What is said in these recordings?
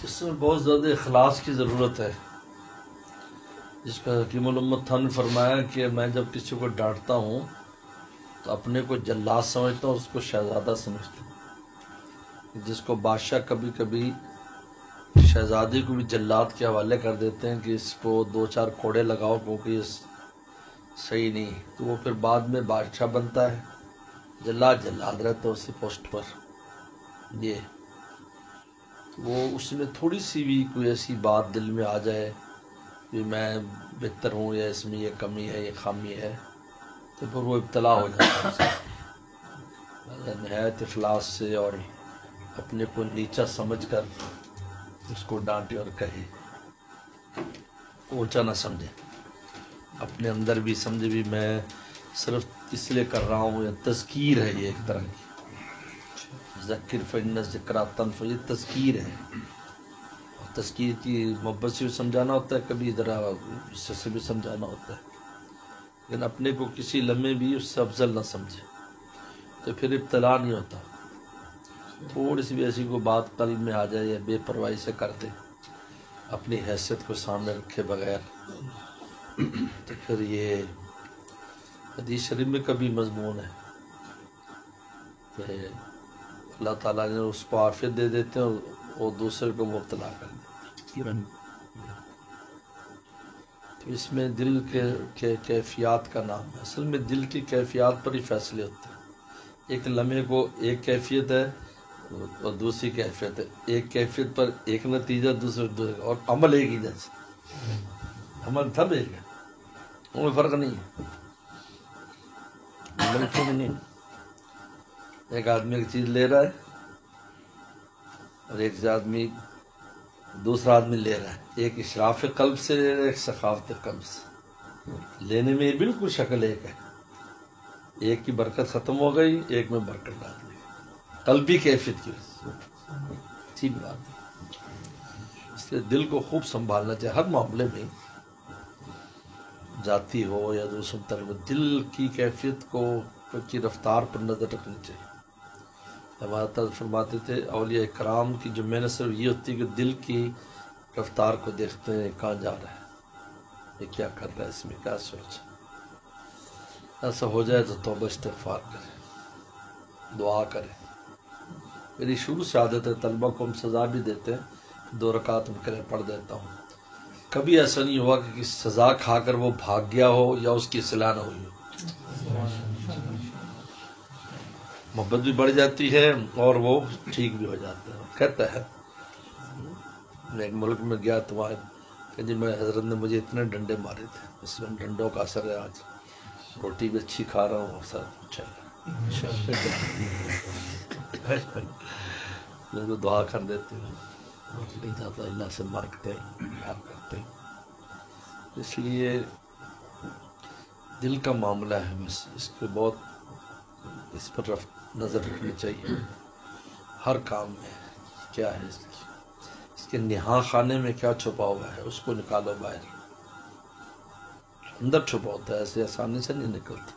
جس میں بہت زیادہ اخلاص کی ضرورت ہے، جس کا حکیم الامت تھا نے فرمایا کہ میں جب کسی کو ڈانٹتا ہوں تو اپنے کو جلاد سمجھتا ہوں، اس کو شہزادہ سمجھتا ہوں۔ جس کو بادشاہ کبھی کبھی شہزادی کو بھی جلاد کے حوالے کر دیتے ہیں کہ اس کو 2-4 کوڑے لگاؤ کیونکہ یہ صحیح نہیں، تو وہ پھر بعد میں بادشاہ بنتا ہے، جلاد رہتا ہے اسی پوسٹ پر۔ یہ وہ اس میں تھوڑی سی بھی کوئی ایسی بات دل میں آ جائے کہ میں بہتر ہوں یا اس میں یہ کمی ہے، یہ خامی ہے، تو پھر وہ ابتلا ہو جاتا ہے۔ نہایت اخلاص سے اور اپنے کو نیچا سمجھ کر اس کو ڈانٹے اور کہے، اونچا نہ سمجھے، اپنے اندر بھی سمجھے بھی میں صرف اس لیے کر رہا ہوں، یا تذکیر ہے، یہ ایک طرح کی ذکر فإن الذکریٰ تنفع، یہ تذکیر ہے۔ اور تذکیر کی محبت سے بھی سمجھانا ہوتا ہے، کبھی ذرا غصے سے بھی سمجھانا ہوتا ہے، لیکن اپنے کو کسی لمحے بھی اس سے افضل نہ سمجھے تو پھر ابتلا نہیں ہوتا۔ تھوڑی سی بھی ایسی کوئی بات قلب میں آ جائے یا بے پرواہی سے کر دے، اپنی حیثیت کو سامنے رکھے بغیر، تو پھر یہ حدیث شریف میں کبھی مضمون ہے کہ اللہ تعالیٰ نے اس کو عافیت دے دیتے ہیں اور وہ دوسرے کو مبتلا کر دیتے ہیں۔ تو اس میں دل کے کیفیات کا نام ہے۔ اصل میں دل کی کیفیات پر ہی فیصلے ہوتے ہیں۔ ایک لمحے کو ایک کیفیت ہے اور دوسری کیفیت ہے، ایک کیفیت پر ایک نتیجہ، دوسرے اور عمل ایک ہی جیسا، عمل سب ایک ہے، ان میں فرق نہیں ہے، عمل فرق نہیں ہے۔ ایک آدمی ایک چیز لے رہا ہے اور ایک آدمی دوسرا آدمی لے رہا ہے، ایک اشراف قلب سے لے رہا ہے، ایک سخاوت قلب سے۔ لینے میں بالکل شکل ایک ہے، ایک کی برکت ختم ہو گئی، ایک میں برکت ڈال دی، قلبی کیفیت کی وجہ سے۔ ٹھیک بات ہے، اس لیے دل کو خوب سنبھالنا چاہیے ہر معاملے میں، ذاتی ہو یا دوسروں طرف، دل کی کیفیت کو کی رفتار پر نظر رکھنی چاہیے۔ ہمارا تعالیٰ فرماتے تھے اولیاء کرام کی جو محنت صرف یہ ہوتی ہے کہ دل کی رفتار کو دیکھتے ہیں، کہاں جا رہا ہے، یہ کیا کر رہا ہے، اس میں کیا سوچ۔ ایسا ہو جائے تو توبہ استغفار کرے، دعا کرے۔ میری شروع سے عادت ہے، طلبہ کو ہم سزا بھی دیتے ہیں، 2 رکعت ان کے لیے پڑھ دیتا ہوں۔ کبھی ایسا نہیں ہوا کہ کسی سزا کھا کر وہ بھاگ گیا ہو یا اس کی اصلاح نہ ہوئی ہو۔ محبت بھی بڑھ جاتی ہے اور وہ ٹھیک بھی ہو جاتا ہے۔ کہتا ہے میں ایک ملک میں گیا تو وہاں کہ جی میں حضرت نے مجھے اتنے ڈنڈے مارے تھے، اس میں ڈنڈوں کا اثر ہے، آج روٹی بھی اچھی کھا رہا ہوں، سر اچھا میرے کو دعا کر دیتے ہیں، اللہ سے مانگتے ہیں، پیار کرتے ہیں۔ اس لیے دل کا معاملہ ہے، بس اس پہ بہت اس پر نظر رکھنی چاہیے ہر کام میں۔ کیا ہے اس کے نہاں خانے میں کیا چھپا ہوا ہے، اس کو نکالو باہر، اندر چھپا ہوتا ہے، ایسے آسانی سے نہیں نکلتا۔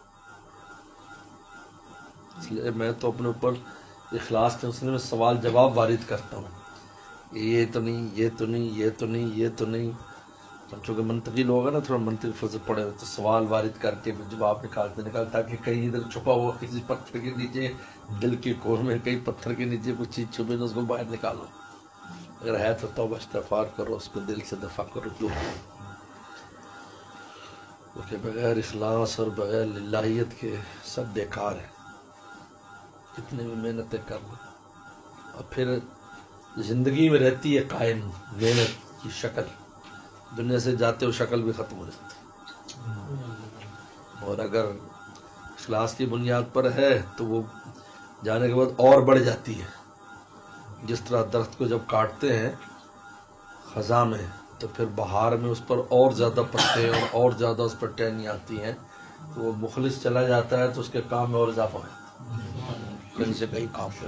اس لیے میں تو اپنے اوپر اخلاص کے سلسلے میں سوال جواب وارد کرتا ہوں، یہ تو نہیں، یہ تو نہیں، یہ تو نہیں، یہ تو نہیں۔ چونکہ منطقی لوگ ہیں نا، تھوڑا منطقی فضل پڑے ہوتے، سوال وارد کر کے جواب نکالتے تاکہ کہیں ادھر چھپا ہوا کسی پتھر کے نیچے، دل کے کور میں کئی پتھر کے نیچے کچھ چیز چھپے تو اس کو باہر نکالو، اگر ہے تو توبہ استغفار کرو، اس کو دل سے دفع کرو۔ کیونکہ بغیر اخلاص اور بغیر للہیت کے سب بیکار ہے، کتنے بھی محنتیں کر لو، اور پھر زندگی میں رہتی ہے قائم محنت کی شکل، دنیا سے جاتے ہو شکل بھی ختم ہو جاتی، اور اگر اخلاص کی بنیاد پر ہے تو وہ جانے کے بعد اور بڑھ جاتی ہے۔ جس طرح درخت کو جب کاٹتے ہیں خزاں میں تو پھر بہار میں اس پر اور زیادہ پتے اور زیادہ اس پر ٹہنیاں آتی ہیں، تو وہ مخلص چلا جاتا ہے تو اس کے کام میں اور اضافہ ہے، کہیں سے کہیں کام ہے۔